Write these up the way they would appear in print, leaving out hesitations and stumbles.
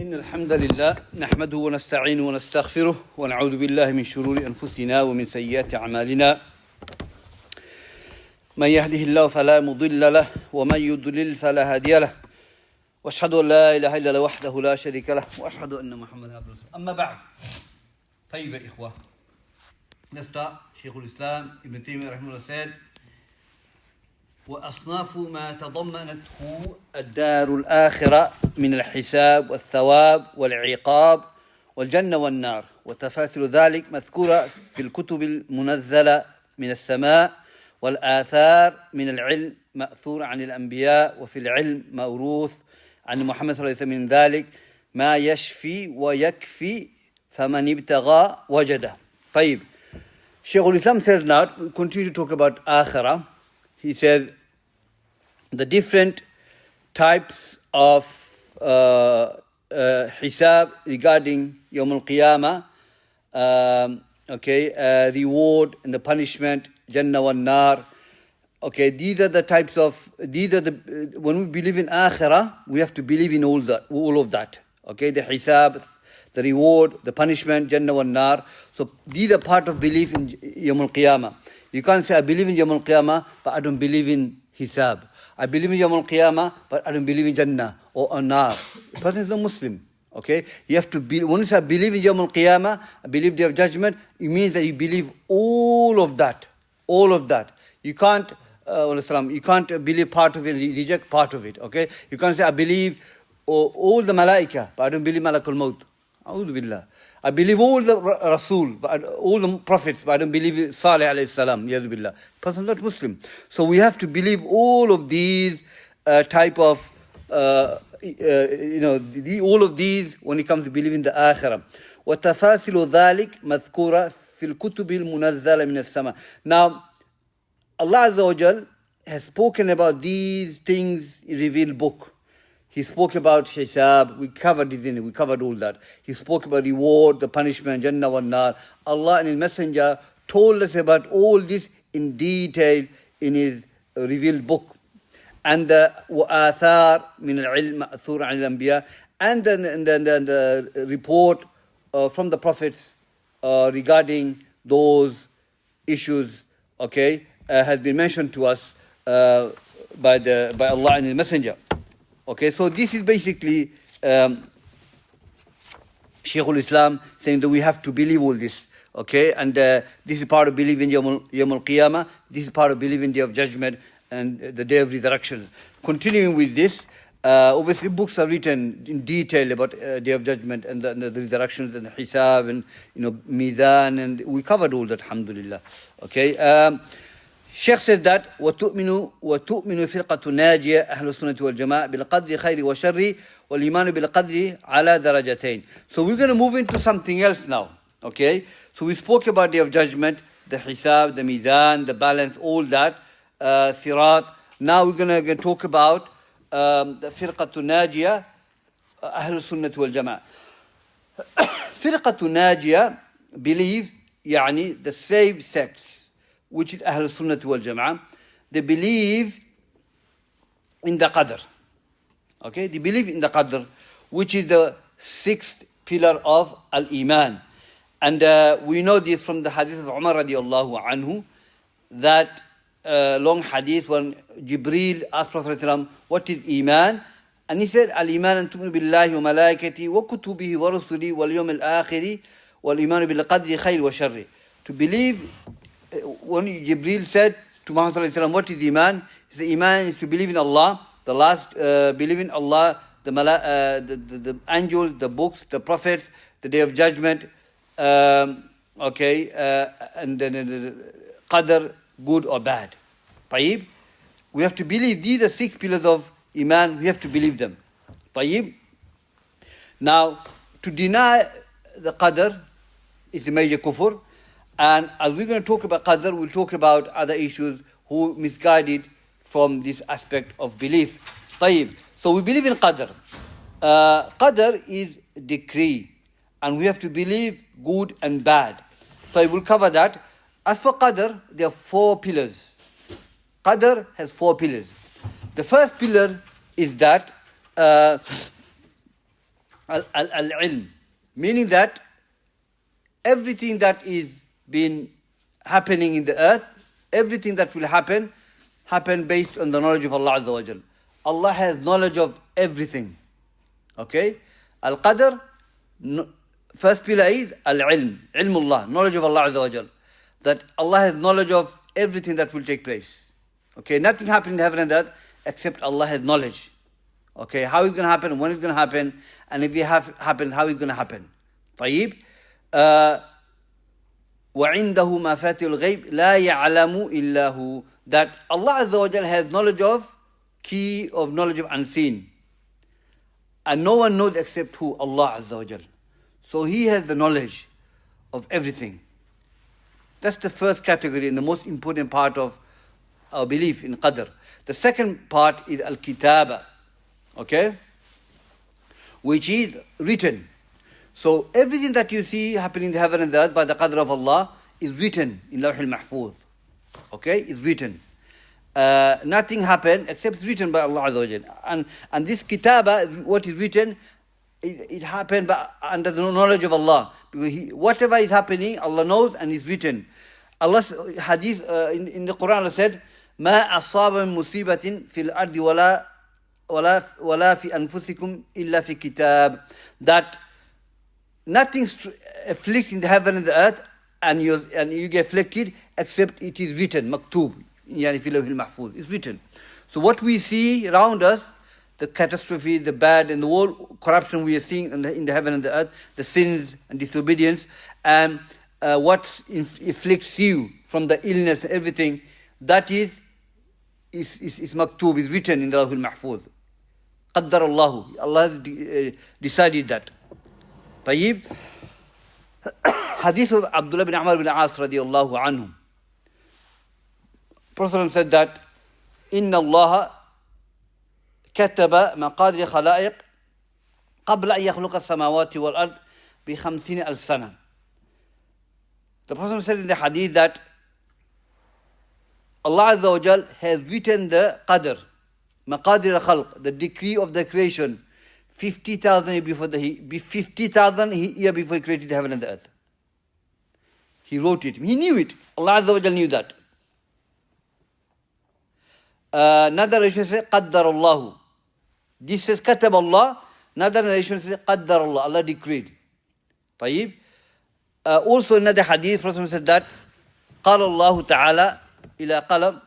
إن الحمد لله نحمده ونستعينه ونستغفره ونعوذ بالله من شرور أنفسنا ومن سيئات أعمالنا من يهده الله فلا مضل له ومن يضلل فلا هادي له وأشهد أن لا إله إلا الله وحده لا شريك له وأشهد أن محمدا عبده ورسوله أما بعد طيب يا إخوة let's start. Shaykhul Islam ibn Taymiyyah رحمه said وأصناف ما تضمنته الدار الآخرة من الحساب والثواب والعقاب والجنة والنار وتفاصيل ذلك مذكورة في الكتب المنزلة من السماء والآثار من العلم مأثور عن الأنبياء وفي العلم موروث عن محمد صلى الله عليه وسلم من ذلك ما يشفي ويكفي فمن ابتغى وجده. طيب. Shaykhul Islam says now, we continue to talk about Akhirah. He says the different types of hisab regarding Yawm al-Qiyamah, reward and the punishment, Jannah wa Nar. Okay, these are the types of, when we believe in Akhirah, we have to believe in all of that. Okay, the hisab, the reward, the punishment, Jannah wa Nar. So these are part of belief in Yawm al-Qiyamah. You can't say, I believe in Yawm al-Qiyamah, but I don't believe in Hisab. I believe in Yawm al-Qiyamah, but I don't believe in Jannah or Nar. The person is not Muslim. Okay? You have to be, when you say, I believe in Yawm al-Qiyamah, I believe Day of Judgment, it means that you believe all of that. All of that. You can't, you can't believe part of it, reject part of it. Okay? You can't say, I believe all the Malaika, but I don't believe Malakul Maut. A'udhu Billah. I believe all the Rasul, all the prophets, but I don't believe Salih alayhi salam, yadu billah. Person not Muslim. So we have to believe all of these type of, all of these when it comes to believing the Akhirah. وَتَفَاصِلُ ذَلِكَ مَذْكُورَ فِي الْكُتُبِ الْمُنَزَّلَ مِنَ السَّمَاءِ. Now, Allah Azza wa Jal has spoken about these things in revealed book. He spoke about hisab, we covered all that. He spoke about reward, the punishment, Jannah wa Nar. Allah and His Messenger told us about all this in detail in His revealed book. And the وَآثَارْ مِنَ الْعِلْمِ مَأْثُورَ عَنِ الْأَنْبِيَاءِ and the report from the prophets regarding those issues, has been mentioned to us by Allah and His Messenger. Okay, so this is basically Shaykhul Islam saying that we have to believe all this. Okay, and this is part of believing Yawm al-Qiyamah. This is part of believing Day of Judgment and the Day of Resurrection. Continuing with this, obviously books are written in detail about Day of Judgment and the resurrections and the Hisab and Mizan, and we covered all that, alhamdulillah. Okay. Sheikh says that وَتُؤْمِنُ فِرْقَةُ نَاجِيَةُ أَهْلُ السُّنَّةِ وَالْجَمَاعَةِ بِالْقَدْرِ خَيْرِ وَشَرِّ وَالْإِيمَانُ بِالْقَدْرِ عَلَى دَرَجَتَيْنِ. So we're going to move into something else now. Okay? So we spoke about Day of Judgment, the Hisab, the Mizan, the balance, all that, Sirat. Now we're going to talk about the Firqatu Najiyah, Ahlul Sunnah wal Jama'ah. Firqatu Najiyah believes, the saved sects, which is Ahlul Sunnah wal Jama'ah. They believe in the Qadr. Okay, they believe in the Qadr, which is the sixth pillar of Al-Iman. And we know this from the hadith of Umar radiallahu anhu, that long hadith when Jibreel asked Prophet ﷺ, what is Iman? And he said, Al-Iman an tu'minu billahi wa malaikatihi wa kutubihi wa rusulihi wal yawm al-akhiri wal imanu bil qadri khayr wa sharri. To believe, when Jibreel said to Muhammad ﷺ, what is Iman? He said, Iman is to believe in Allah, the last, believe in Allah, the angels, the books, the prophets, the Day of Judgment, and then the Qadr, good or bad. Tayyib. We have to believe these are six pillars of Iman, we have to believe them. Tayyib. Now, to deny the Qadr is a major kufr. And as we're going to talk about Qadr, we'll talk about other issues who misguided from this aspect of belief. Tayyib. So we believe in Qadr. Qadr is decree. And we have to believe good and bad. So I will cover that. As for Qadr, there are four pillars. Qadr has four pillars. The first pillar is that Al-ilm, meaning that everything that is been happening in the earth, everything that will happen based on the knowledge of Allah Azza wa Jal. Allah has knowledge of everything. Okay? Al-Qadr, first pillar is Al-Ilm, Ilmullah, knowledge of Allah Azza wa Jal. That Allah has knowledge of everything that will take place. Okay? Nothing happens in heaven and earth except Allah has knowledge. Okay? How it's going to happen, when it's going to happen, and if it happens, how it's going to happen. طيب. وعنده مفاتيح الغيب لا يعلم إلا هو. That Allah Azza wa Jal has knowledge of, key of knowledge of unseen. And no one knows except who? Allah Azza wa Jal. So He has the knowledge of everything. That's the first category and the most important part of our belief in Qadr. The second part is Al-Kitaba. Okay? Which is written. So everything that you see happening in the heaven and the earth by the Qadr of Allah is written in Lawh al-Mahfuz. Okay? It's written. Nothing happened except it's written by Allah Azza wa Jal. And this Kitaba, what is written, it happened under the knowledge of Allah. Because whatever is happening, Allah knows and is written. Allah's hadith in the Quran, Allah said, ما أصاب من مصيبة في الأرض ولا في أنفسكم إلا في كتاب. That nothing afflicts in the heaven and the earth and you get afflicted except it is written, maktub, يعني في لوح المحفوظ. It's written. So what we see around us, the catastrophe, the bad, and the whole corruption we are seeing in the heaven and the earth, the sins and disobedience, and what afflicts you from the illness and everything, that is maktub, is written in the Lawh al-Mahfuz. قدر الله. Allah has decided that. طيب. Hadith of Abdullah bin Amr bin As radiallahu anhu. Prophet said that إن الله كتب مقادير خلائق قبل أن يخلق السماوات والأرض ب50,000 سنة. The Prophet said in the hadith that Allah Azza wa Jal has written the Qadr, Maqadir al-Khalq, the decree of the creation, 50,000 years before year before He created the heaven and the earth. He wrote it. He knew it. Allah Azza wa Jal knew that. Another narration says, Qaddar Allah. This says, Katab Allah. Another narration says, Qaddar Allah. Allah decreed. طيب. Also another hadith, Prophet said that, قال الله تعالى إلى قلم,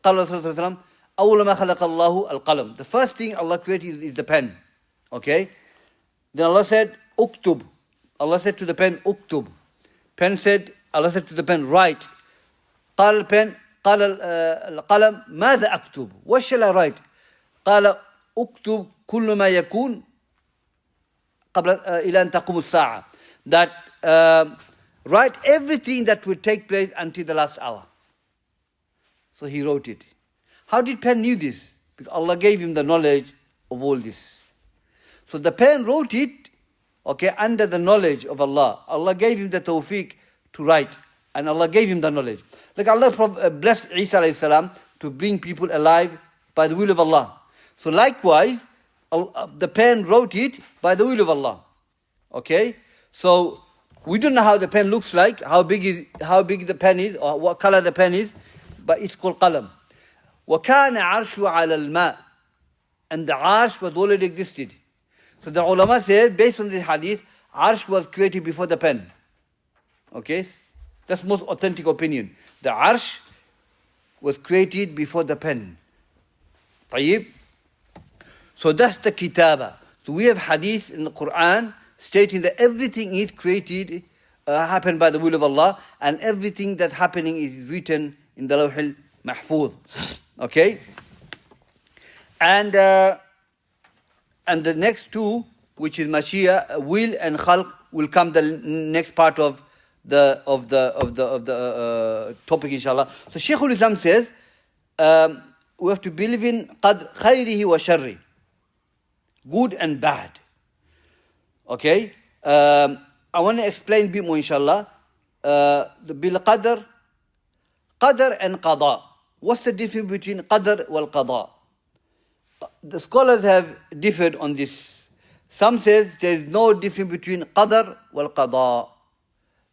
قال رسول الله صلى الله عليه وسلم, أول ما خلق الله القلم. The first thing Allah created is the pen. Okay? Then Allah said, Uktub. Allah said to the pen, Uktub. Allah said to the pen, write. قال الpen, قال القلم, ماذا أكتب? What shall I write? قال أكتب كل ما يكون قبل إلى أن تقوم الساعة. That write everything that will take place until the last hour. So he wrote it. How did pen knew this? Because Allah gave him the knowledge of all this. So the pen wrote it, okay, under the knowledge of Allah. Allah gave him the tawfiq to write, and Allah gave him the knowledge. Like Allah blessed Isa alayhi salam to bring people alive by the will of Allah. So likewise, the pen wrote it by the will of Allah. Okay? So we don't know how the pen looks like, how big the pen is, or what color the pen is, but it's called qalam. وَكَانَ عَرْشُ عَلَى الْمَاءِ. And the arsh was already existed. So the ulama said, based on this hadith, arsh was created before the pen. Okay? That's most authentic opinion. The arsh was created before the pen. طيب. So that's the kitaba. So we have hadith in the Quran stating that everything is created, happened by the will of Allah, and everything that's happening is written in the Lawh al-Mahfuz. Okay? And the next two, which is Mashiach, will and Khalq, will come the next part of the topic, inshallah. So Shaykhul Islam says, we have to believe in qad khayrihi wa sharri, good and bad. Okay? I want to explain a bit more, inshallah. Bil qadr and qada. What's the difference between qadr wal qada? The scholars have differed on this. Some says there is no difference between qadar wal qada.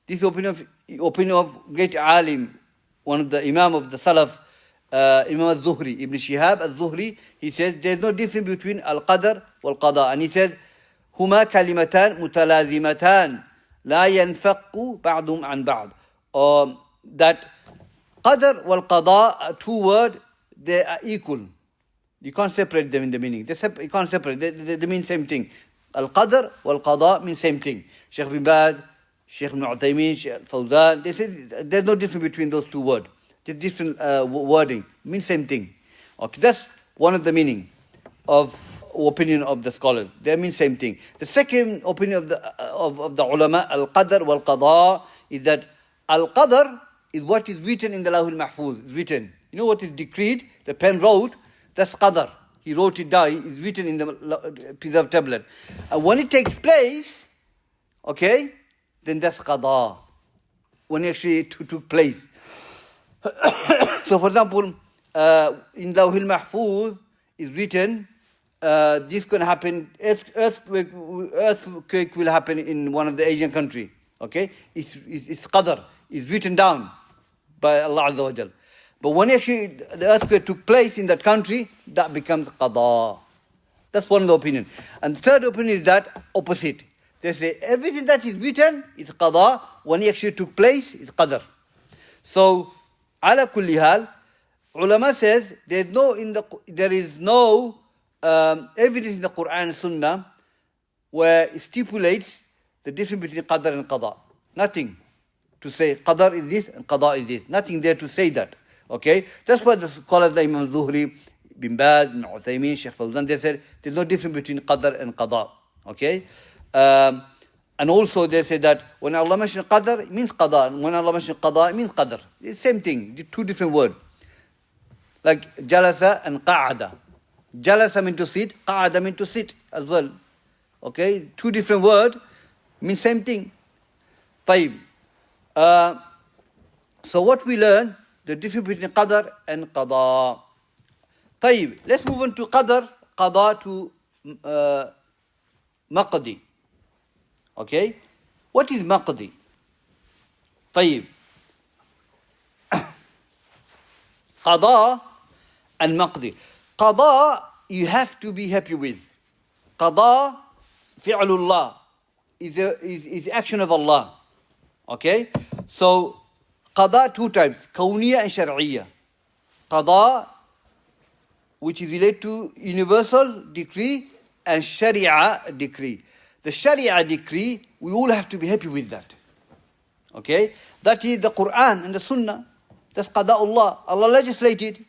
This is opinion of great alim, one of the imam of the Salaf, Imam al-Zuhri, Ibn Shihab al-Zuhri. He says there is no difference between al-qadar wal qada. And he says, هما كلمتان متلازمتان لا ينفق بعضهم عن بعض. That qadar wal qada are two words, they are equal. You can't separate them in the meaning. You can't separate. They mean same thing. Al-qadar wal-qada mean same thing. Shaykh bin Baz, Shaykh ibn Taymiyyah, Shaykh Fawzan, they say there's no difference between those two words. There's different wording. Mean same thing. Okay, that's one of the meaning of opinion of the scholars. They mean same thing. The second opinion of the ulama, al-qadar wal-qada, is that al-qadar is what is written in the Lawh al-Mahfuz. It's written. You know what is decreed? The pen wrote. That's qadar. He wrote it down. It's written in the piece of tablet. And when it takes place, okay, then that's qada. When it actually took place. So, for example, in Lawh al-Mahfuz is written, this can happen, earthquake will happen in one of the Asian country. Okay, it's qadar. It's written down by Allah Azza wa Jal. But when actually the earthquake took place in that country, that becomes qada. That's one of the opinion. And the third opinion is that opposite. They say everything that is written is qada. When it actually took place, it's qadar. So, ala kulli hal, ulama says there is no evidence in the Quran and Sunnah where it stipulates the difference between qadar and qada. Nothing to say qadar is this and qada is this. Nothing there to say that. Okay, that's why the scholars like Imam Zuhri, Bin Baz, Ibn Uthaymeen, Shaykh Fawzan, they said there's no difference between qadar and qada. Okay, and also they say that when Allah mentions qadar, it means qada, and when Allah mentions qada, it means qadar. It's the same thing, two different words. Like jalasa and qa'ada. Jalasa means to sit, qa'ada means to sit as well. Okay, two different words mean same thing. طيب. So what we learn, the difference between qadar and qada. طيب, let's move on to qada to maqdi. Okay, what is maqdi? طيب. Qada and maqdi. Qada you have to be happy with. Qada fi'lullah is action of Allah. Okay, so qada two types, kawniyya and shar'iyya. Qada, which is related to universal decree, and sharia decree. The sharia decree, we all have to be happy with that. Okay, that is the Quran and the Sunnah. That's qada'ullah. Allah legislated.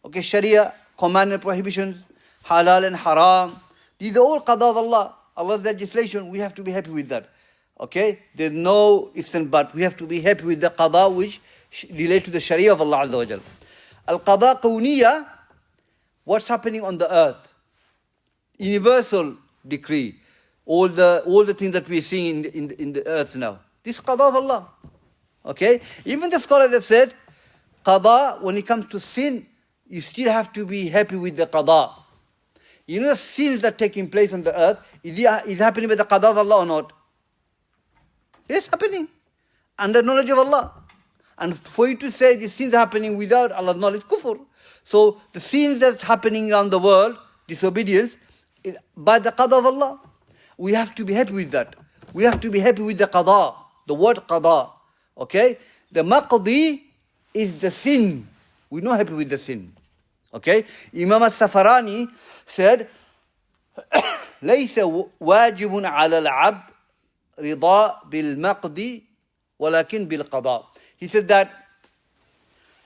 Okay, sharia, command and prohibitions, halal and haram. These are all qada of Allah. Allah's legislation, we have to be happy with that. Okay, there's no ifs and buts. We have to be happy with the qada which relate to the sharia of Allah Azza wa Jal. Al-qada kawniyya, what's happening on the earth. Universal decree. All the things that we're seeing in the earth now. This is qada of Allah. Okay, even the scholars have said, qada, when it comes to sin, you still have to be happy with the qada. You know, sins that are taking place on the earth, is happening by the qada of Allah or not? It's happening under knowledge of Allah. And for you to say these sins are happening without Allah's knowledge, kufr. So the sins that's happening around the world, disobedience, is by the qada of Allah. We have to be happy with that. We have to be happy with the qada, the word qada. Okay? The maqdi is the sin. We're not happy with the sin. Okay? Imam al-Safarani said, ليس واجب على العبد رضا بالمقضي ولكن بالقضاء. He said that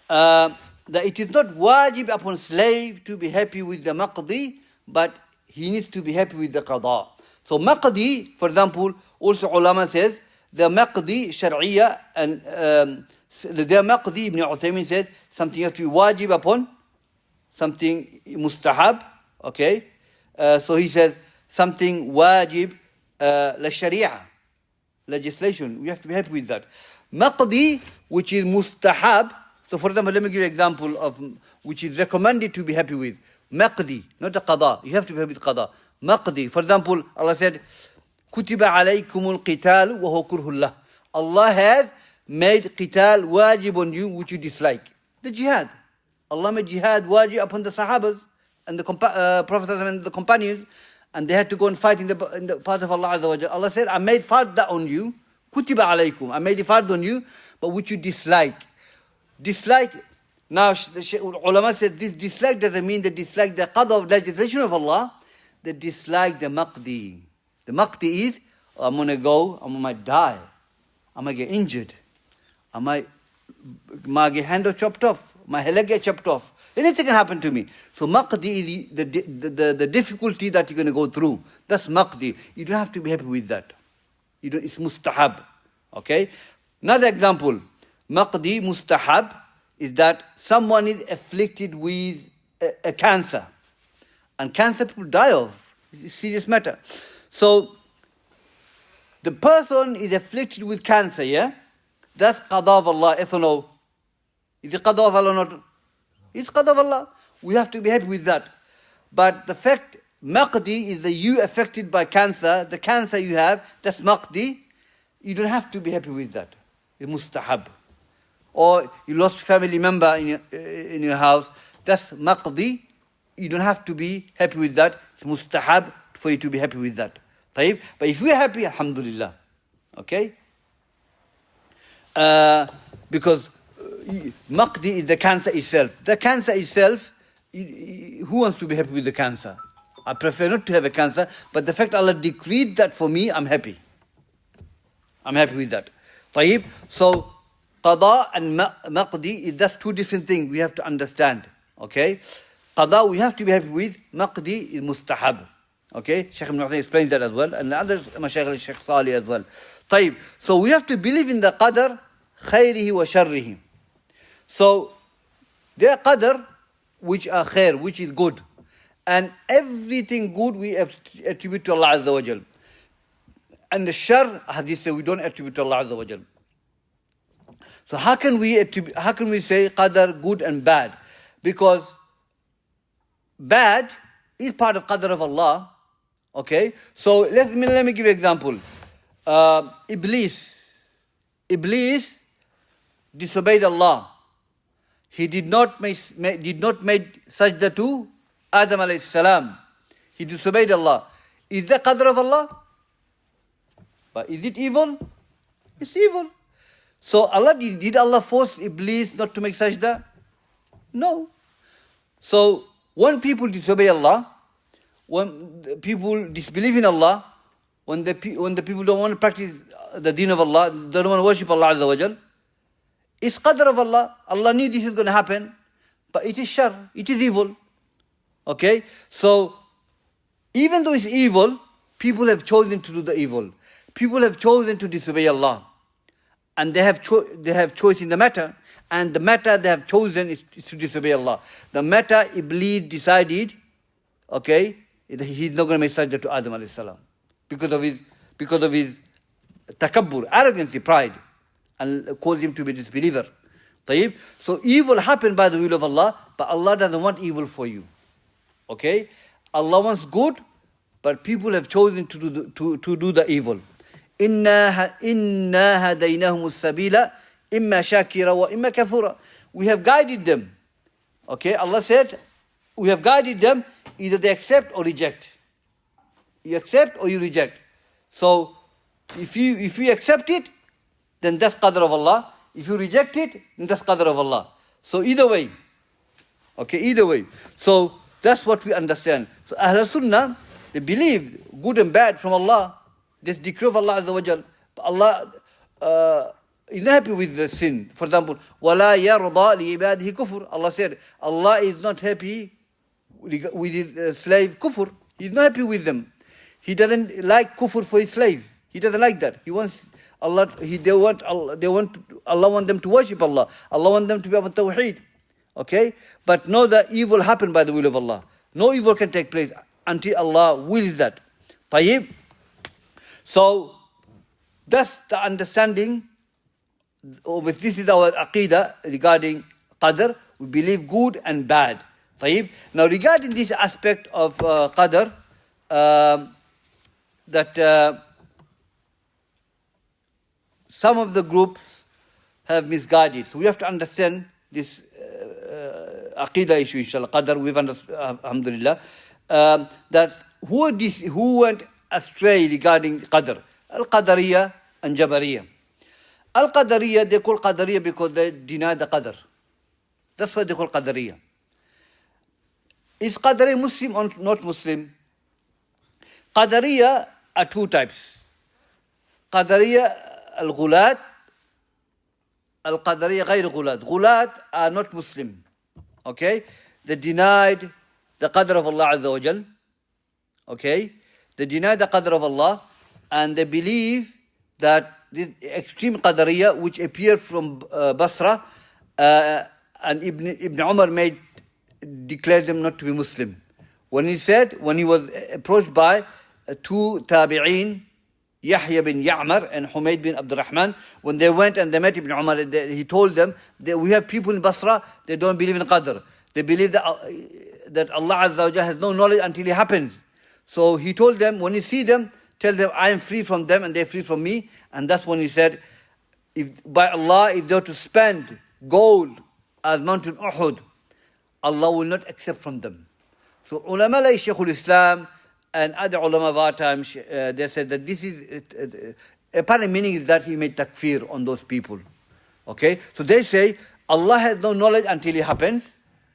it is not wajib upon slave to be happy with the maqdi, but he needs to be happy with the qada. So maqdi, for example, also ulama says, the maqdi shar'iyya, and the maqdi, Ibn Uthaymeen says, something you have to be wajib upon, something mustahab, okay? So he says, something wajib, la sharia, legislation, we have to be happy with that. Maqdi, which is mustahab, so for example, let me give you an example of which is recommended to be happy with. Maqdi, not the qada. You have to be happy with qada. Maqdi. For example, Allah said, Kutiba alaykumul qital wa huwa kurhul lah. Allah has made qital wajib on you, which you dislike. The jihad. Allah made jihad wajib upon the Sahabas and the Prophet and the companions, and they had to go and fight in the path of Allah Azza wa Jalla. Allah said, I made fard on you, kutiba alaykum, I made the fard on you, but which you dislike. Dislike, now the ulama said this dislike doesn't mean the dislike the qadr of legislation of Allah, the dislike the maqdi. The maqdi is, I'm going to go, I might die, I might get injured, I might get hand chopped off, my leg get chopped off. Anything can happen to me. So maqdi is the difficulty that you're going to go through. That's maqdi. You don't have to be happy with that. It's mustahab. Okay? Another example. Maqdi, mustahab, is that someone is afflicted with a cancer. And cancer people die of. It's a serious matter. So, the person is afflicted with cancer, yeah? That's qada of Allah, yes or no? Is it qada of Allah or not? It's qada of Allah. We have to be happy with that. But the fact, maqdi is that you affected by cancer, the cancer you have, that's maqdi. You don't have to be happy with that. It's mustahab. Or you lost family member in your house, that's maqdi. You don't have to be happy with that. It's mustahab for you to be happy with that. طيب? But if we're happy, alhamdulillah. Okay? Because maqdi is the cancer itself. The cancer itself, who wants to be happy with the cancer? I prefer not to have a cancer, but the fact Allah decreed that for me, I'm happy. I'm happy with that. طيب? So, qada and maqdi, that's two different things we have to understand. Okay? Qada we have to be happy with, maqdi is mustahab. Okay? Shaykh ibn Taymiyyah explains that as well, and others, Mashaykh Shaykh Salih as well. طيب? So we have to believe in the qadar, khayrihi wa sharrihi. So, there are qadar which are khair, which is good. And everything good we attribute to Allah Azza wa Jal. And the shar, hadith say we don't attribute to Allah Azza wa Jal. So how can we say qadar good and bad? Because bad is part of qadar of Allah. Okay? So let me give you an example. Iblis disobeyed Allah. He did not make sajda to Adam alayhi salam. He disobeyed Allah. Is that qadr of Allah? But is it evil? It's evil. So Allah did Allah force Iblis not to make sajda? No. So when people disobey Allah, when people disbelieve in Allah, when the people don't want to practice the deen of Allah, they don't want to worship Allah Azza wa Jal, it's qadr of Allah. Allah knew this is going to happen, but it is shar, it is evil. Okay? So, even though it's evil, people have chosen to do the evil. People have chosen to disobey Allah. And they have choice in the matter. And the matter they have chosen is to disobey Allah. The matter Iblis decided, okay, he's not going to make sajda to Adam alayhi salam. Because of his takabbur, arrogancy, pride. And cause him to be a disbeliever. طيب? So evil happened by the will of Allah, but Allah doesn't want evil for you. Okay? Allah wants good, but people have chosen to do the evil. إِنَّا هَدَيْنَاهُمُ السَّبِيلَ إِمَّا شَاكِرًا وَإِمَّا كَفُورًا. We have guided them. Okay? Allah said, we have guided them, either they accept or reject. You accept or you reject. So, if you accept it, then that's qadr of Allah. If you reject it, then that's qadr of Allah. So either way. Okay, either way. So that's what we understand. So Ahl Sunnah, they believe good and bad from Allah. This decree of Allah Azza wa Jal. But Allah is not happy with the sin. For example, وَلَا يَرْضَى لِعِبَادِهِ كُفُرٍ. Allah said, Allah is not happy with his slave kufr. He's not happy with them. He doesn't like kufr for his slave. He doesn't like that. He wants Allah, Allah want them to worship Allah. Allah want them to be upon tawheed. Okay? But know that evil happened by the will of Allah. No evil can take place until Allah wills that. طيب? So, that's the understanding. This is our aqeedah regarding qadr. We believe good and bad. طيب? Now regarding this aspect of qadr, that some of the groups have misguided. So we have to understand this Aqeedah issue, inshallah, Qadar, we've understood, alhamdulillah, that who went astray regarding Qadr? Al-Qadariyah and Jabariyah. Al-Qadariyah, they call Qadariyah because they deny the Qadr. That's why they call Qadariyah. Is Qadariyah Muslim or not Muslim? Qadariyah are two types. Qadariyah al-Ghulat, al-Qadariyah ghayr Ghulat. Ghulat are not Muslim. Okay? They denied the Qadr of Allah Azza wa Jal. Okay? They deny the Qadr of Allah and they believe that this extreme Qadariyah which appeared from Basra and Ibn Umar declared them not to be Muslim. When he was approached by two tabi'een, Yahya bin Ya'mar and Humayd bin Abdurrahman, when they went and they met Ibn Umar, he told them that we have people in Basra, they don't believe in Qadr. They believe that Allah Azza wa Jalla has no knowledge until it happens. So he told them, when you see them, tell them I am free from them and they are free from me. And that's when he said, by Allah, if they were to spend gold as Mountain Uhud, Allah will not accept from them. So ulama like Shaykhul Islam and other ulama of our time, they said that this is, apparent meaning is that he made takfir on those people. Okay? So they say, Allah has no knowledge until it happens.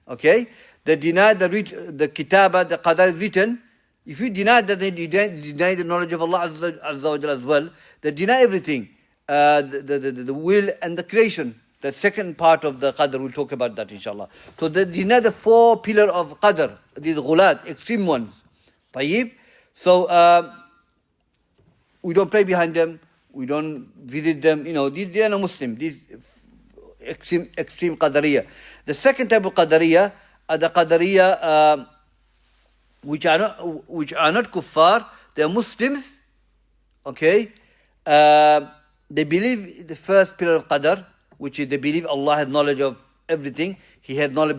Okay? They deny the kitabah, the qadar is written. If you deny that, they deny the knowledge of Allah Azza wa Jalla as well. They deny everything, the will and the creation. The second part of the Qadr, we'll talk about that inshallah. So they deny the four pillars of Qadr, these ghulat, extreme ones. Tayyib. So we don't pray behind them, we don't visit them, they are not Muslim, these extreme Qadariyah. The second type of Qadariyah are the Qadariyah which are not kuffar, they are Muslims, okay? They believe the first pillar of Qadr, which is they believe Allah has knowledge of everything. He has knowledge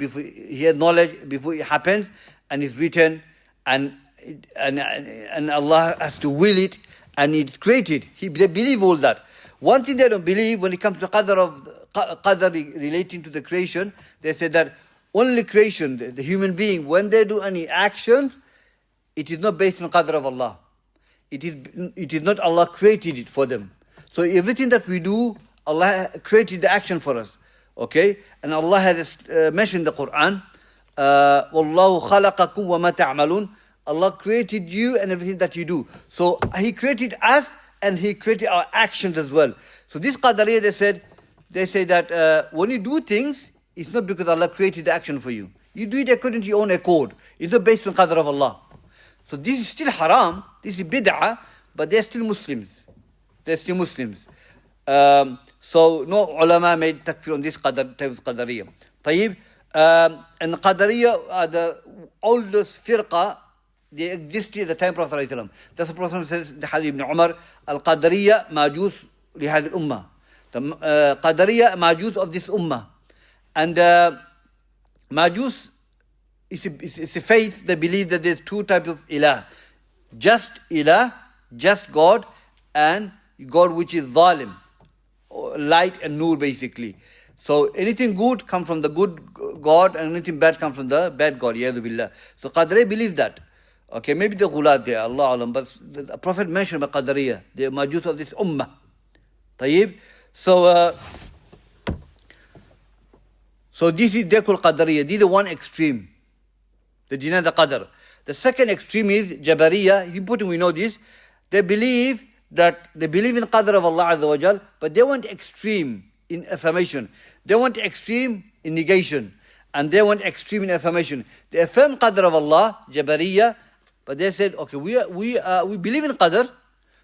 before it happens, and it's written, and Allah has to will it, and it's created. They believe all that. One thing they don't believe when it comes to Qadr relating to the creation, they say that only creation, the human being, when they do any action, it is not based on Qadr of Allah. It is not Allah created it for them. So everything that we do, Allah created the action for us. Okay? And Allah has mentioned in the Quran, وَاللَّهُ خَلَقَكُمْ وَمَا تَعْمَلُونَ. Allah created you and everything that you do. So He created us and He created our actions as well. So this Qadariyah, they say that when you do things, it's not because Allah created the action for you. You do it according to your own accord. It's not based on Qadr of Allah. So this is still haram, this is bid'ah, but they're still Muslims. They're still Muslims. So no ulama made takfir on this type of Qadariyah. Tayyib. And Qadariyah are the oldest firqa, they existed at the time of Prophet ﷺ. That's the Prophet says in the Hadith Ibn Umar, Al-Qadariyah majus li hadhihi al-ummah. The Qadariyah majus of this ummah. And majus is a faith that believe that there's two types of ilah. Just God, and God which is zalim, light and nur basically. So anything good comes from the good God and anything bad comes from the bad God. Yadu billah. So Qadariyah believe that. Okay, maybe the ghulat there, Allah alam, but the Prophet mentioned about Qadariyah, the majus of this ummah. Tayyib. So this is they call Qadariyah. This is the one extreme. They deny the Qadr. The second extreme is Jabariyah. It's important we know this. They believe in Qadr of Allah Azza wa Jal, but they want extreme in affirmation. They want extreme in negation. And they want extreme in affirmation. They affirm Qadr of Allah, Jabariyah, but they said, okay, we believe in Qadr,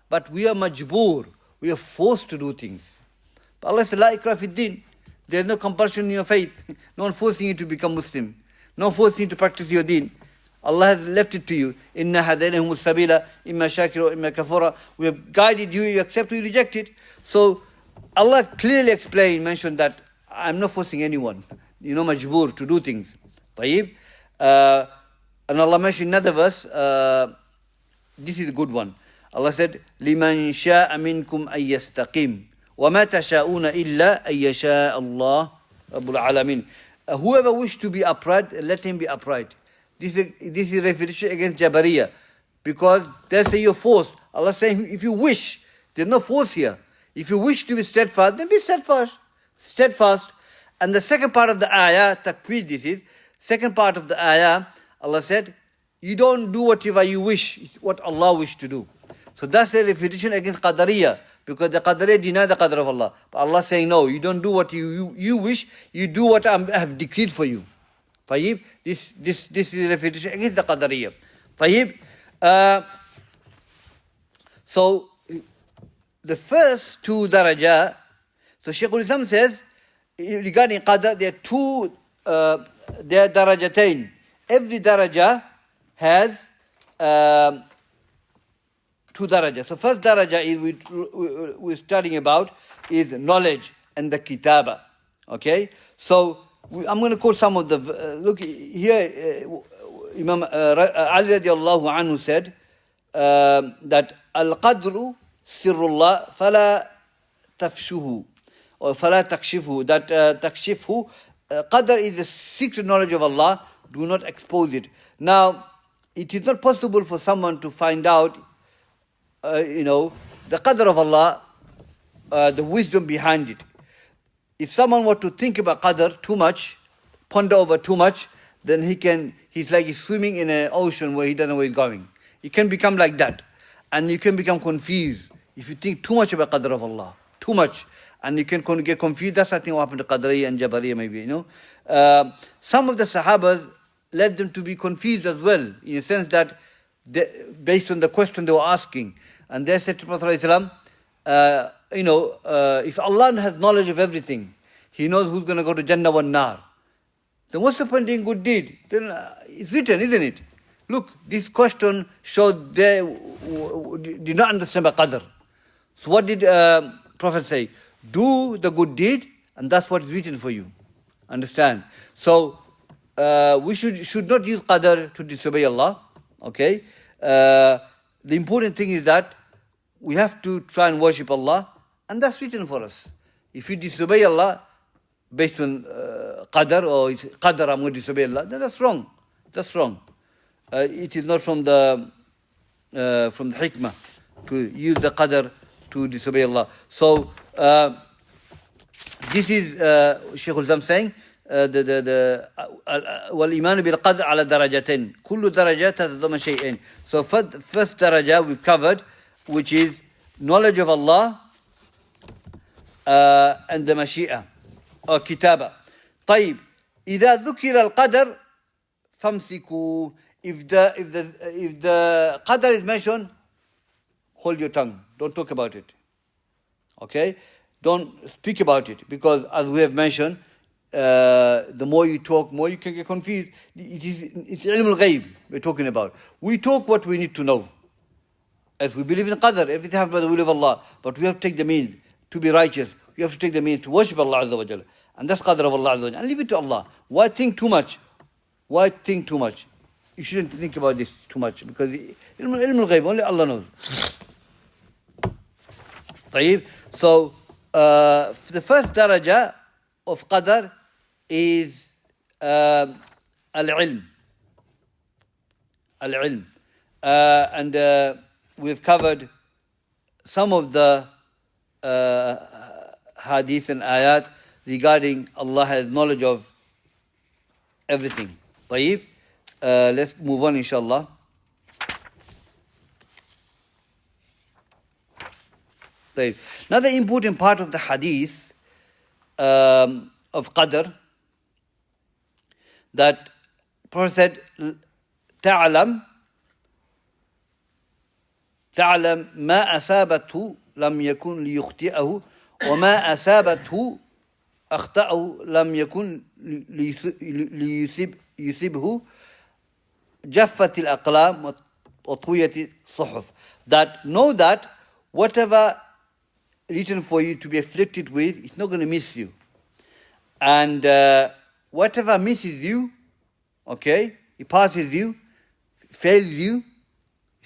but we are majboor. We are forced to do things. But Allah said, La ikrah fi din. There is no compulsion in your faith. No one forcing you to become Muslim. No one forcing you to practice your deen. Allah has left it to you. Inna hadaynahum sabila imma shakira imma kafura. We have guided you, you accept, you reject it. So Allah clearly mentioned that I'm not forcing anyone, majboor to do things. Tayyib. And Allah mentioned in another verse, this is a good one. Allah said, لِمَنْ شَاءَ مِنْكُمْ أَن يَسْتَقِيمُ وَمَا تَشَاءُونَ إِلَّا أَن يَشَاءَ اللَّهُ رَبُّ الْعَالَمِينَ. Whoever wishes to be upright, let him be upright. This is refutation against Jabariyah, because they say you're forced. Allah is saying, if you wish, there's no force here. If you wish to be steadfast, then be steadfast. Steadfast. And the second part of the ayah, taqweed this is, second part of the ayah, Allah said, you don't do whatever you wish, what Allah wished to do. So that's the refutation against Qadariyah, because the Qadariyah deny the Qadr of Allah. But Allah saying, no, you don't do what you wish, you do what I have decreed for you. Tayyib, this is a refutation against the Qadariyah. Tayyib, so the first two darajah, so Shaykhul Islam says, regarding Qadr, there are two, there are darajatain. Every darajah has two darajah. So first darajah is we're studying about is knowledge and the kitaba. Okay, so I'm going to quote some of the look here. Imam Ali radiallahu anhu said that al-qadru sirrullah fala tafshuhu or fala takshifhu. That takshifhu, qadr is the secret knowledge of Allah. Do not expose it. Now, it is not possible for someone to find out, the qadr of Allah, the wisdom behind it. If someone were to think about qadr too much, ponder over too much, then he's like he's swimming in an ocean where he doesn't know where he's going. He can become like that. And you can become confused. If you think too much about qadr of Allah, too much, and you can get confused, that's I think what happened to Qadariyah and Jabariyah maybe, Some of the Sahabas led them to be confused as well, in a sense that based on the question they were asking. And they said to Prophet ﷺ, if Allah has knowledge of everything, He knows who's going to go to Jannah wa Nar, then what's the point in good deed? Then it's written, isn't it? Look, this question showed they did not understand about Qadr. So what did Prophet say? Do the good deed, and that's what is written for you. Understand? So we should not use Qadr to disobey Allah. Okay? The important thing is that we have to try and worship Allah, and that's written for us. If you disobey Allah based on Qadr, or Qadr, I'm going to disobey Allah, then that's wrong. That's wrong. It is not from the hikmah to use the Qadr to disobey Allah. So this is Shaykhul Islam saying والإيمان بالقدر على درجتين كل درجات تتضمن شيئين. So first daraja we've covered, which is knowledge of Allah and the Mashi'a or Kitaba. طيب إذا ذكر القدر فامسكوا. If the qadr is mentioned, hold your tongue. Don't talk about it. Okay? Don't speak about it, because as we have mentioned, the more you talk, more you can get confused. It's ilm al-ghayb we're talking about. We talk what we need to know. As we believe in qadr, everything happens by the will of Allah, but we have to take the means to be righteous. We have to take the means to worship Allah Azza wa Jalla. And that's qadr of Allah Azza wa Jalla. And leave it to Allah. Why think too much? Why think too much? You shouldn't think about this too much, because ilm al-ghayb, only Allah knows. طيب. So the first daraja of qadr is al-ilm. Al-ilm. And we've covered some of the hadith and ayat regarding Allah has knowledge of everything. طيب. Let's move on, inshallah. Another important part of the hadith of qadr, that Prophet said, تعلم ما أصابته لم يكن ليخطئه وما أصابته أخطأه لم يكن ليصيبه جفت الأقلام وطويت الصحف. That know that whatever written for you to be afflicted with, it's not going to miss you. And whatever misses you, okay, it passes you, fails you,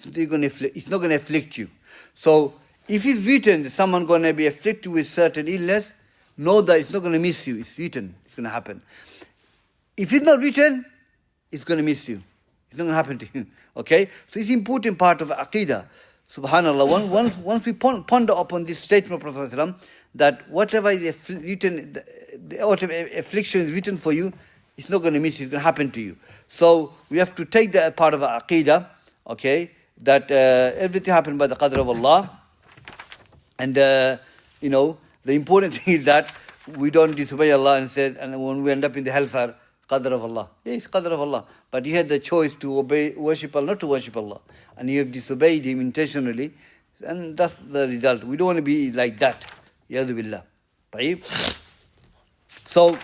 it's not going to afflict you. So if it's written that someone going to be afflicted with certain illness, know that it's not going to miss you. It's written. It's going to happen. If it's not written, it's going to miss you. It's not going to happen to you. Okay? So it's an important part of Aqeedah. Subhanallah. Once we ponder upon this statement of Prophet ﷺ, that whatever is written, whatever affliction is written for you, it's not going to miss you. It's going to happen to you. So we have to take that part of our Aqeedah, okay, that everything happened by the qadr of Allah. And, the important thing is that we don't disobey Allah and when we end up in the hellfire, qadr of Allah. Yes, qadr of Allah. But you had the choice to worship Allah, not to worship Allah. And you have disobeyed Him intentionally, and that's the result. We don't want to be like that. Yadu billah. Tayyib. So,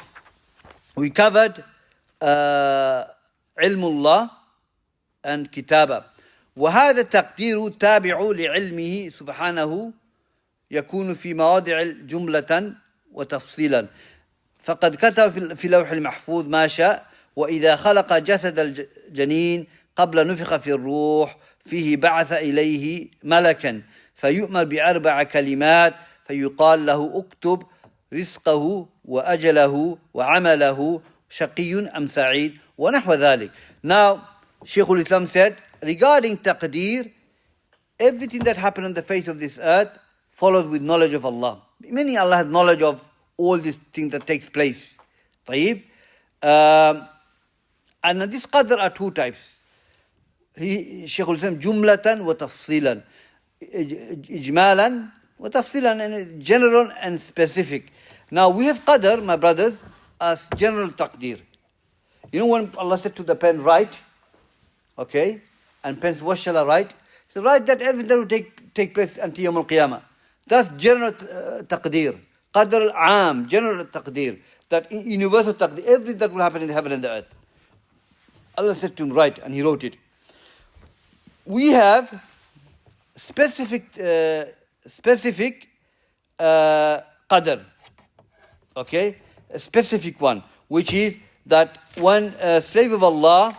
we covered علم الله and كتابة. وهذا التقدير تابع لعلمه سبحانه يكون في مواضع جملة وتفصيلا. فقد كتب في لوح المحفوظ ما شاء. وإذا خلق جسد الجنين قبل نفخ في الروح فيه بعث إليه ملكا فيؤمر بأربع كلمات فيقال له اكتب رزقه وأجله وعمله شقي أم سعيد ونحو ذلك. Now, Shaykhul Islam said, regarding taqdeer, everything that happened on the face of this earth follows with knowledge of Allah. Meaning Allah has knowledge of all these things that takes place. طيب. And this qadr are two types. Shaykhul Islam jumlatan wa tafsilan. Ijmalan wa tafsilan, and general and specific. Now we have qadr, my brothers, as general taqdeer. You know when Allah said to the pen, write, okay, and pen, what shall I write? So write that everything will take place until Yawm al-Qiyamah. That's general taqdeer. Qadr al-aam, general taqdeer. That universal taqdeer, everything that will happen in the heaven and the earth. Allah said to him, write, and he wrote it. We have specific qadr, okay, a specific one, which is that when a slave of Allah,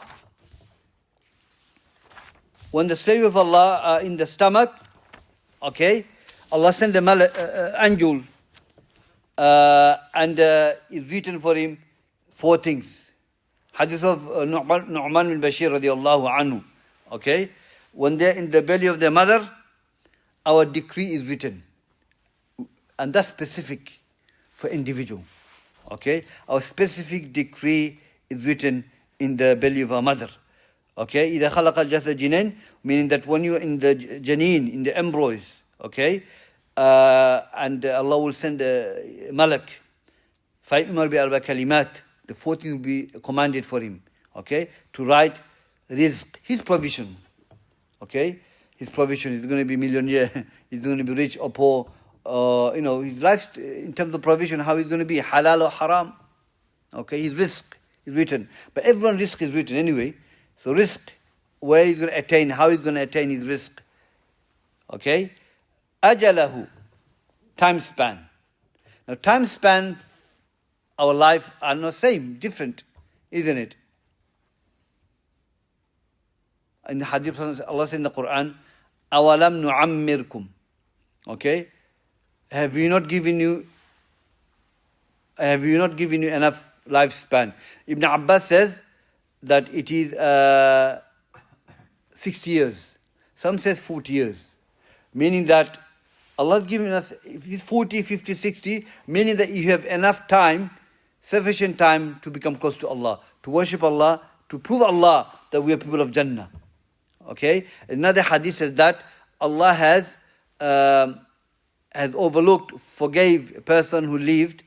when the slave of Allah are in the stomach, okay, Allah sent the angel and is written for him 4 things. Hadith of Nu'man bin Bashir radiallahu anhu, okay, when they're in the belly of their mother, our decree is written, and that's specific for individual. Okay, our specific decree is written in the belly of our mother. Okay, إذا خلق الجسد جنين, meaning that when you're in the janeen, in the embryos, okay, and Allah will send a malak, فَيُؤْمَرْ بِأَرْبَعِ كَلِمَاتٍ, the 4 things will be commanded for him, okay, to write rizq, his provision, okay, his provision. He's going to be millionaire, he's going to be rich or poor, his life in terms of provision, how he's going to be, halal or haram. Okay, his rizq is written. But everyone's rizq is written anyway. So rizq, where he's going to attain, how he's going to attain his rizq. Okay? Ajalahu, time span. Now time span, our life are not same, different, isn't it? In the hadith, Allah says in the Quran, أَوَلَمْ نُعَمِّرْكُمْ. Okay? Have we not given you enough lifespan? Ibn Abbas says that it is 60 years. Some says 40 years. Meaning that Allah has given us, if it's 40, 50, 60, meaning that you have enough time, sufficient time to become close to Allah, to worship Allah, to prove Allah that we are people of Jannah. Okay? Another hadith says that Allah has overlooked, forgave a person who lived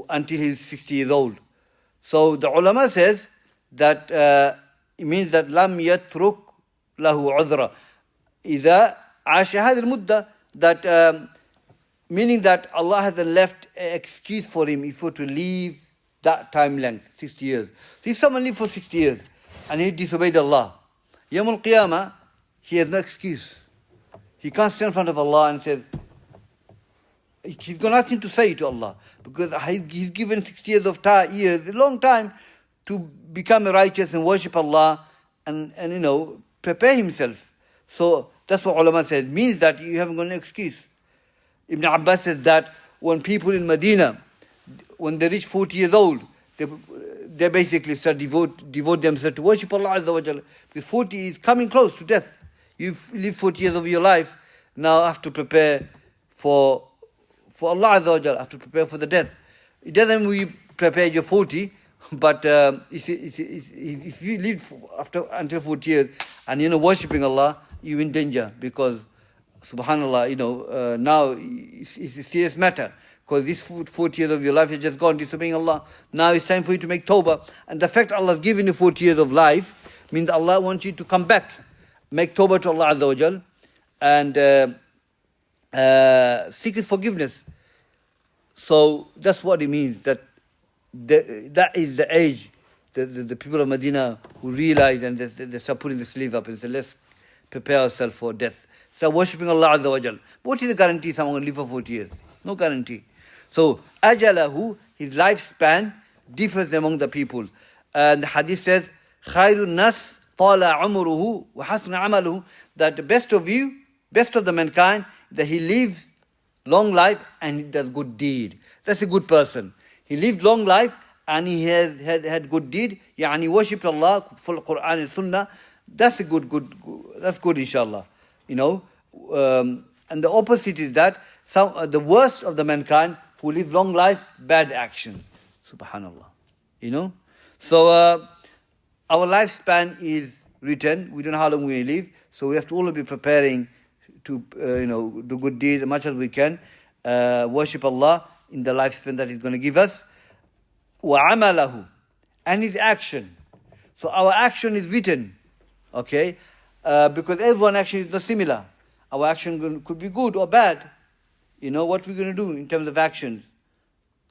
until he's 60 years old. So the ulama says that it means that lam yatruk lahu udhra إذا عاش هذه المدة, that meaning that Allah hasn't left an excuse for him if he were to leave that time length, 60 years. So if someone lived for 60 years and he disobeyed Allah, Yawm al-Qiyamah, he has no excuse. He can't stand in front of Allah and say, he's got nothing to say to Allah, because he's given 60 years of years, a long time, to become righteous and worship Allah and prepare himself. So that's what ulama says. It means that you haven't got an excuse. Ibn Abbas says that when people in Medina, when they reach 40 years old, they basically start devote themselves to worship Allah Azza wa Jalla. Because 40 is coming close to death. You've lived 40 years of your life, now have to prepare for Allah Azza wa Jalla, have to prepare for the death. It doesn't mean we prepare your 40, but if you live until 40 years and you're not worshipping Allah, you're in danger, because subhanallah, now it's a serious matter, because this 40 years of your life has just gone disobeying Allah. Now it's time for you to make tawbah, and the fact Allah has given you 40 years of life means Allah wants you to come back, make tawbah to Allah Azza wa Jal, and seek His forgiveness. So that's what it means, that is the age, the people of Medina who realize, and they start putting the sleeve up and say, let's prepare ourselves for death. Start worshipping Allah Azza wa Jal. What is the guarantee someone will live for 40 years? No guarantee. So, ajalahu, his lifespan differs among the people. And the hadith says, khairun nas tala umruhu wa hasuna amaluhu, that the best of you, best of the mankind, that he lives long life and he does good deed. That's a good person. He lived long life and he has had good deed. Yani worshipped Allah, full Quran and Sunnah. That's a good. That's good, inshallah. And the opposite is that the worst of the mankind who live long life, bad action. Subhanallah. So our lifespan is written. We don't know how long we live. So we have to always be preparing to do good deeds as much as we can. Worship Allah in the lifespan that He's going to give us. وَعَمَلَهُ, and his action. So our action is written. Okay? Because everyone's action is not similar. Our action could be good or bad. What we're going to do in terms of actions.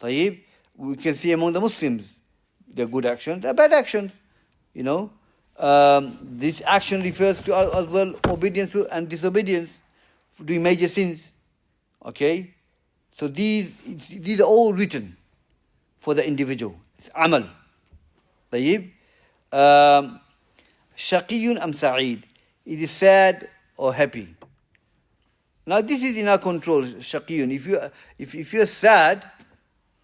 Tayyib, we can see among the Muslims, they're good actions, they're bad actions. This action refers to as well obedience and disobedience, doing major sins. Okay? So these are all written for the individual. It's amal. Tayyib. Shaqiyun am sa'id. It is sad or happy. Now this is in our control, shaqiyun. If you're sad,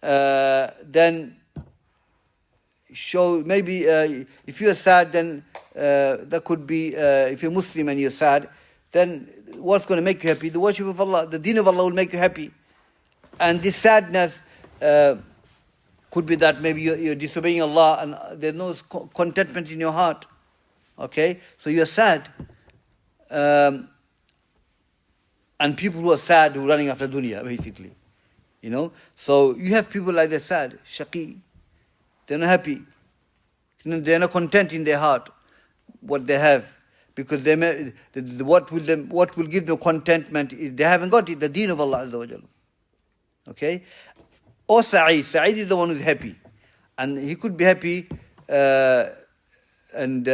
then show maybe if you're sad, then that could be if you're Muslim and you're sad, then what's going to make you happy? The worship of Allah, the deen of Allah will make you happy. And this sadness could be that maybe you're disobeying Allah and there's no contentment in your heart. Okay, so you're sad. And people who are sad, who are running after dunya, basically. So you have people like that, sad, shaqi. They're not happy. They're not content in their heart, what they have. Because what will give them contentment is they haven't got it, the deen of Allah Azza wa Jalla. Okay? Or Sa'id. Sa'id is the one who's happy. And he could be happy and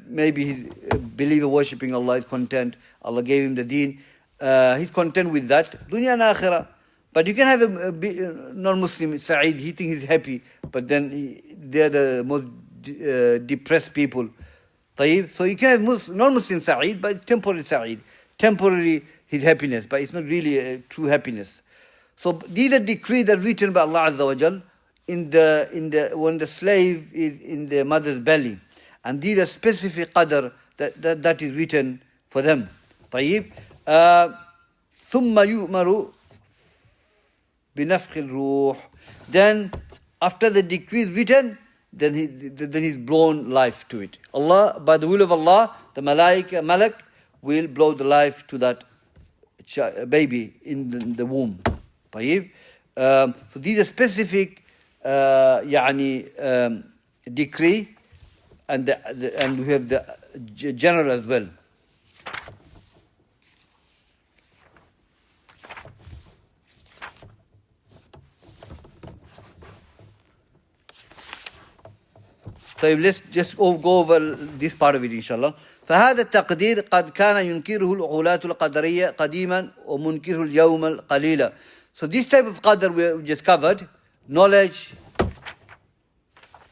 maybe he's a believer worshipping Allah, is content. Allah gave him the deen. He's content with that. Dunya and akhirah. But you can have a non-Muslim Sa'id, he thinks he's happy, but then they're the most depressed people. طيب? So you can have non-Muslim Sa'id, but it's temporary Sa'id. Temporary his happiness, but it's not really a true happiness. So these are decrees that are written by Allah Azza wa Jal when the slave is in the mother's belly. And these are specific qadr that is written for them. طيب? ثم يؤمر بنفخ الروح. Then after the decree is written, then he's blown life to it. Allah, by the will of Allah, the malak will blow the life to that baby in the womb. طيب? So these are specific decree, and we have the general as well. طيب, let's just go over this part of it inshallah. فهذا التقدير قد كان ينكره الغلاة القدرية قديما ومنكره اليوم القليل. So this type of qadr we just covered, knowledge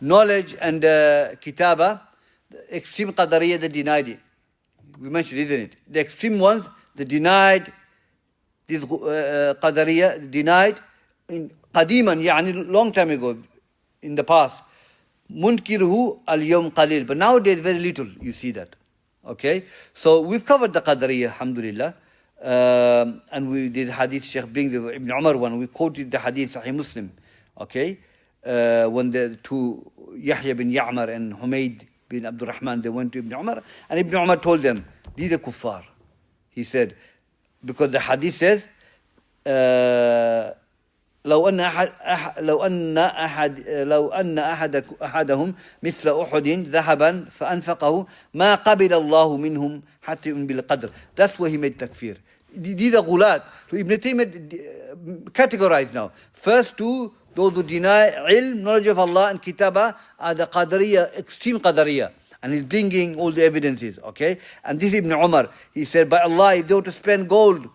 and kitaba, the extreme qadariyya that denied it. we mentioned, isn't it? The extreme ones, they denied this Qadariyah, denied in Qadiman, yani long time ago, in the past. Munkiruhu al-yawm qalil. But nowadays, very little, you see that. Okay? So we've covered the Qadariyah, alhamdulillah. And we did hadith, Shaykh brings the Ibn Umar one, we quoted the hadith, Sahih Muslim. Okay? When the two, Yahya bin Ya'mar and Humayd bin Abdul Rahman, they went to Ibn Umar, and Ibn Umar told them, these are kuffar. He said, because the hadith says, لو أن أحدهم مثل أحد ذهبا فأنفقه ما قبل الله منهم حتى يؤمن بالقدر. That's why he made takfir. These are ghulat. So Ibn Taymiyyah categorized now. First two, those who deny ilm, knowledge of Allah and kitabah, are the Qadariyah, extreme Qadariyah. And he's bringing all the evidences, okay? And this is Ibn Umar. He said, by Allah, if they were to spend gold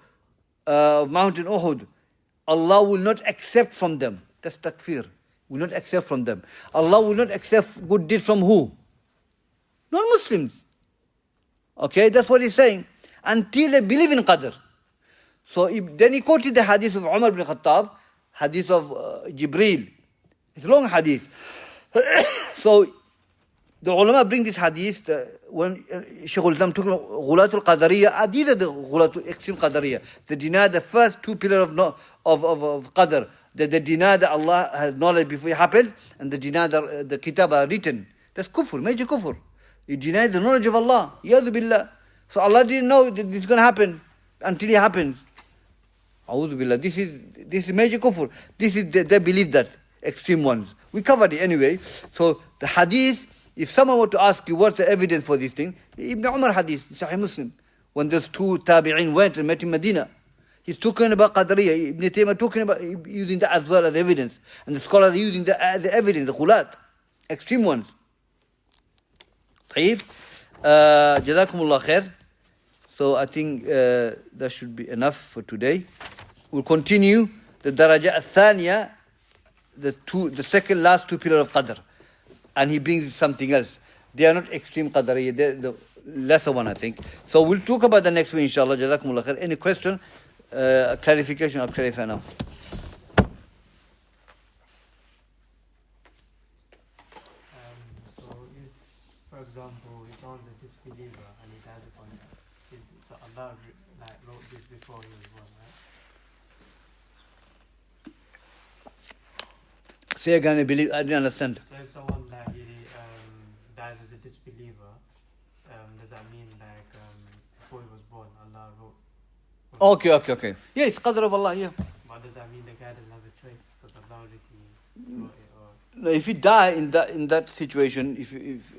of Mountain Uhud, Allah will not accept from them. That's takfir. Will not accept from them. Allah will not accept good deeds from who? Non-Muslims. Okay, that's what he's saying. Until they believe in Qadr. So then he quoted the hadith of Umar ibn Khattab, hadith of Jibreel. It's a long hadith. So the ulama bring this hadith when Shaykhul Islam took Ghulatul Qadariyah. These are the Ghulatul Extreme Qadariyah. They deny the first two pillars of Qadr. They deny that Allah has knowledge before it happens, and they deny the kitab are written. That's kufr, major kufr. You deny the knowledge of Allah. Yadu billah. So Allah didn't know that this is going to happen until it happens. A'udhu billah. This is major kufr. This is they believe that extreme ones. We covered it anyway. So the hadith. If someone were to ask you what's the evidence for this thing, Ibn Umar hadith, Sahih Muslim, when those two tabi'in went and met in Medina, he's talking about Qadariyah. Ibn Taymiyyah talking about using that as well as evidence. And the scholars are using that as evidence, the khulat, extreme ones. طيب, Jazakumullah khair. So I think that should be enough for today. We'll continue the Daraja al-Thaniya, the second last two pillars of Qadr. And he brings something else. They are not extreme Qadariyah, they're the lesser one, I think. So we'll talk about the next one, inshallah. Jazakumullah khair. Any question, clarification, I'll clarify now. So if, for example, if someone's a disbeliever and he dies upon it, so Allah wrote this before he was born, right? Say again, I didn't understand. So if someone dies as a disbeliever, does that mean before he was born, Allah wrote? Okay. Yeah, it's Qadr of Allah, yeah. But does that mean the guy doesn't have a choice because Allah already wrote it? Or? No, if you die in that situation, if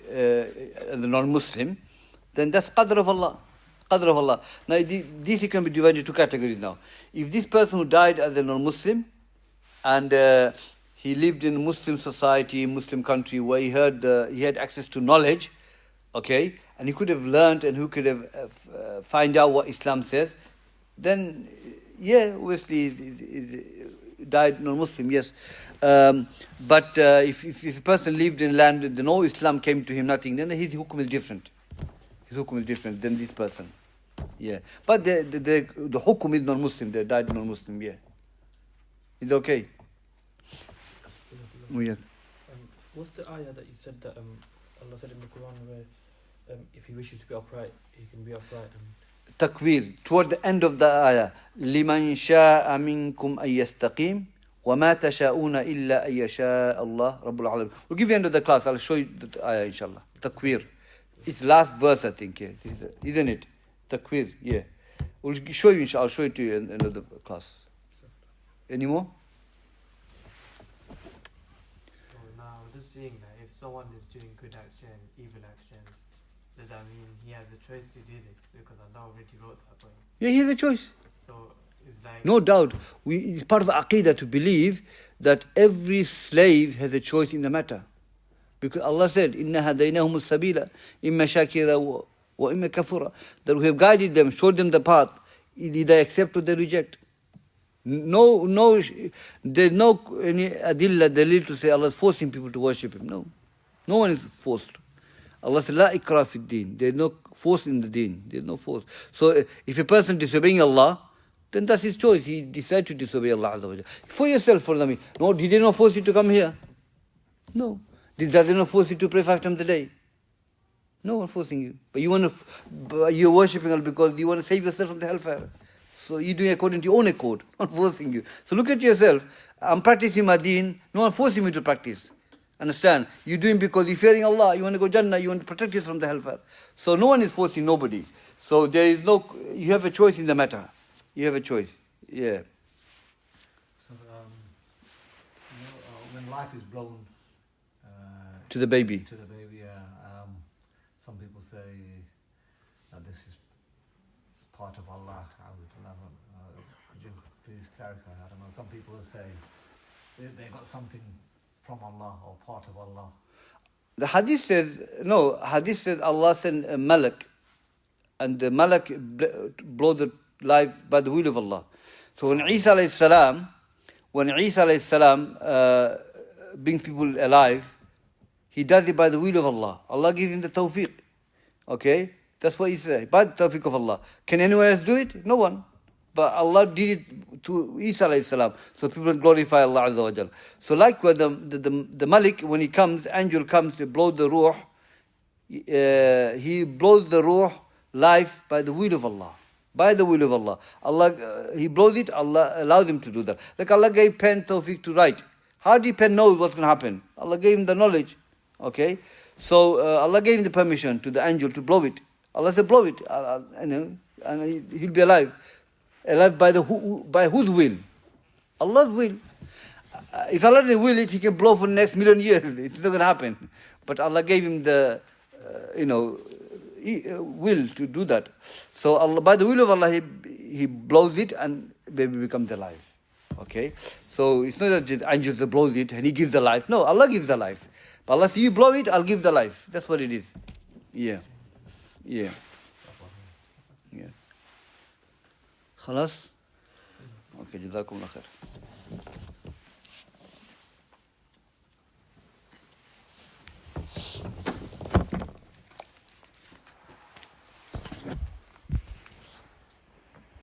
as a non-Muslim, then that's Qadr of Allah. Qadr of Allah. Now, this can be divided into two categories now. If this person who died as a non-Muslim, and he lived in a Muslim society, Muslim country, where he had access to knowledge, okay, and he could have learned and who could have find out what Islam says, then, yeah, obviously, he died non-Muslim, yes. But if a person lived in land and no Islam came to him, nothing, then his hukum is different. His hukum is different than this person. Yeah. But the hukum is non-Muslim, they died non-Muslim, yeah. It's okay. Oh, yeah. What's the ayah that you said that Allah said in the Quran where if he wishes to be upright, he can be upright? Takwir. Toward the end of the ayah, لِمَنْ شَاءَ مِنْكُمْ أَن يَسْتَقِيمُ وَمَا تَشَاءُونَ إِلَّا أَن يَشَاءَ اللَّهُ رَبُّ الْعَالَمِينَ. We'll give you end of the class. I'll show you the ayah, inshallah. Takwir. It's last verse, I think. Yeah. Isn't it? Takwir. Yeah. We'll show you, inshallah. I'll show it to you in the end of the class. Any more? Just saying that if someone is doing good action and evil actions, does that mean he has a choice to do this because Allah already wrote that for him? Yeah, he has a choice. So it's like no doubt. It's part of Aqeedah to believe that every slave has a choice in the matter, because Allah said, "Inna hadaynahum as-sabila imma shakira wa imma kafura." That we have guided them, showed them the path. Either they accept or they reject. No, there's no any adilla dalil to say Allah is forcing people to worship Him. No one is forced. Allah said, La ikra fi deen. There's no force in the deen. There's no force. So if a person disobeying Allah, then that's his choice. He decided to disobey Allah Azza wa Jalla. For yourself, for them. No, did they not force you to come here? No. Does they not force you to pray 5 times a day? No one forcing you. But you're worshipping Allah because you want to save yourself from the hellfire. So you're doing according to your own accord, not forcing you. So look at yourself. I'm practicing my deen. No one forcing me to practice. Understand? You're doing because you're fearing Allah. You want to go Jannah. You want to protect yourself from the hellfire. So no one is forcing nobody. So there is no. You have a choice in the matter. You have a choice. Yeah. So when life is blown To the baby. some people say that this is part of Allah. Could you please clarify? I don't know. Some people say they got something from Allah or part of Allah. The hadith says, no, hadith says Allah sent a malak, and the malak blow the life by the will of Allah. So when Isa alayhi salam brings people alive, he does it by the will of Allah. Allah gives him the tawfiq. Okay? That's what he said. By the tawfiq of Allah. Can anyone else do it? No one. But Allah did it to Isa alayhi salam. So people glorify Allah Azza wa Jal. So likewise, the Malik, when he comes, angel comes to blow the ruh, he blows the ruh life by the will of Allah. By the will of Allah. He blows it, Allah allows him to do that. Like Allah gave pen tawfiq to write. How did pen know what's going to happen? Allah gave him the knowledge. Okay? So Allah gave him the permission to the angel to blow it. Allah said, blow it. And he'll be alive. Alive by whose will? Allah's will. If Allah didn't will it, he can blow for the next million years. It's not going to happen. But Allah gave him the, will to do that. So Allah, by the will of Allah, he blows it and baby becomes alive. Okay? So it's not that the angel blows it and he gives the life. No, Allah gives the life. But Allah says, you blow it, I'll give the life. That's what it is. Yeah. Yeah. Yeah. خلاص؟ Okay, جزاكم الله خير.